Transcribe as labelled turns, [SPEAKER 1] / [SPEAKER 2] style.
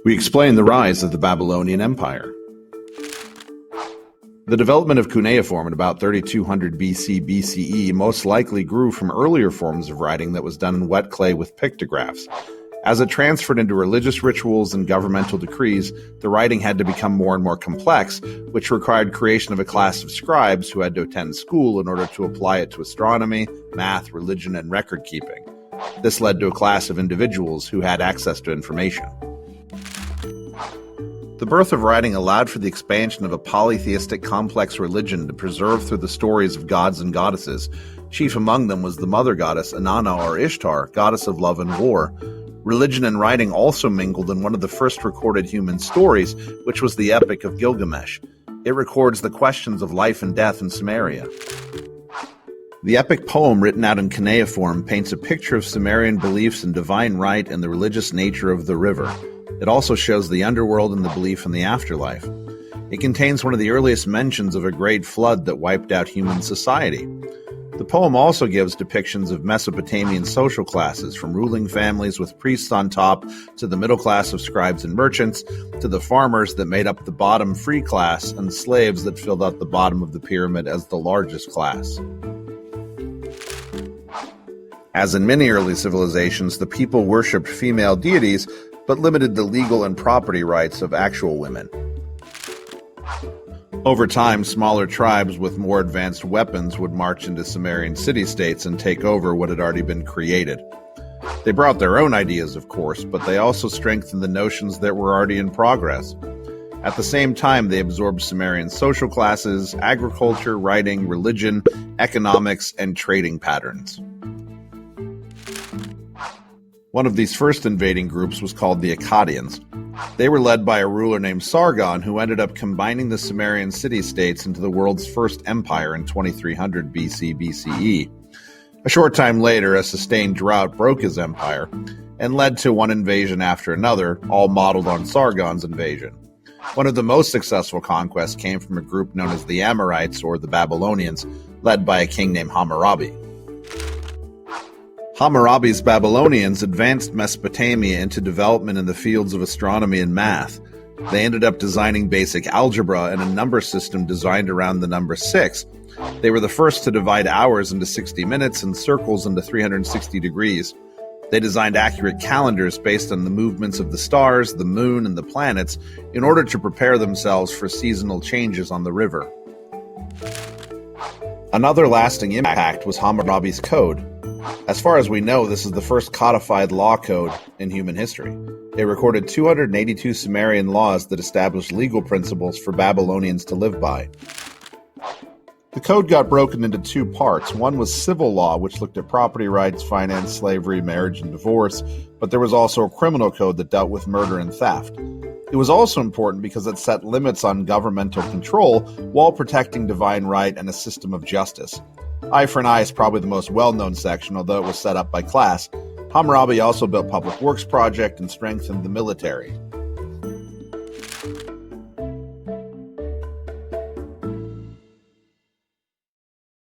[SPEAKER 1] We explain the rise of the Babylonian Empire. The development of cuneiform in about 3200 BC BCE most likely grew from earlier forms of writing that was done in wet clay with pictographs. As it transferred into religious rituals and governmental decrees, the writing had to become more and more complex, which required creation of a class of scribes who had to attend school in order to apply it to astronomy, math, religion, and record keeping. This led to a class of individuals who had access to information. The birth of writing allowed for the expansion of a polytheistic complex religion to preserve through the stories of gods and goddesses. Chief among them was the mother goddess Inanna or Ishtar, goddess of love and war. Religion and writing also mingled in one of the first recorded human stories, which was the Epic of Gilgamesh. It records the questions of life and death in Sumeria. The epic poem, written out in cuneiform, paints a picture of Sumerian beliefs in divine right and the religious nature of the river. It also shows the underworld and the belief in the afterlife. It contains one of the earliest mentions of a great flood that wiped out human society. The poem also gives depictions of Mesopotamian social classes, from ruling families with priests on top, to the middle class of scribes and merchants, to the farmers that made up the bottom free class, and slaves that filled out the bottom of the pyramid as the largest class. As in many early civilizations, the people worshipped female deities, but limited the legal and property rights of actual women. Over time, smaller tribes with more advanced weapons would march into Sumerian city-states and take over what had already been created. They brought their own ideas, of course, but they also strengthened the notions that were already in progress. At the same time, they absorbed Sumerian social classes, agriculture, writing, religion, economics, and trading patterns. One of these first invading groups was called the Akkadians. They were led by a ruler named Sargon, who ended up combining the Sumerian city-states into the world's first empire in 2300 BC BCE. A short time later, a sustained drought broke his empire and led to one invasion after another, all modeled on Sargon's invasion. One of the most successful conquests came from a group known as the Amorites, or the Babylonians, led by a king named Hammurabi. Hammurabi's Babylonians advanced Mesopotamia into development in the fields of astronomy and math. They ended up designing basic algebra and a number system designed around the number 6. They were the first to divide hours into 60 minutes and circles into 360 degrees. They designed accurate calendars based on the movements of the stars, the moon, and the planets in order to prepare themselves for seasonal changes on the river. Another lasting impact was Hammurabi's code. As far as we know, this is the first codified law code in human history. It recorded 282 Sumerian laws that established legal principles for Babylonians to live by. The code got broken into two parts. One was civil law, which looked at property rights, finance, slavery, marriage, and divorce, but there was also a criminal code that dealt with murder and theft. It was also important because it set limits on governmental control while protecting divine right and a system of justice. Eye for an eye is probably the most well-known section, although it was set up by class. Hammurabi also built public works projects and strengthened the military.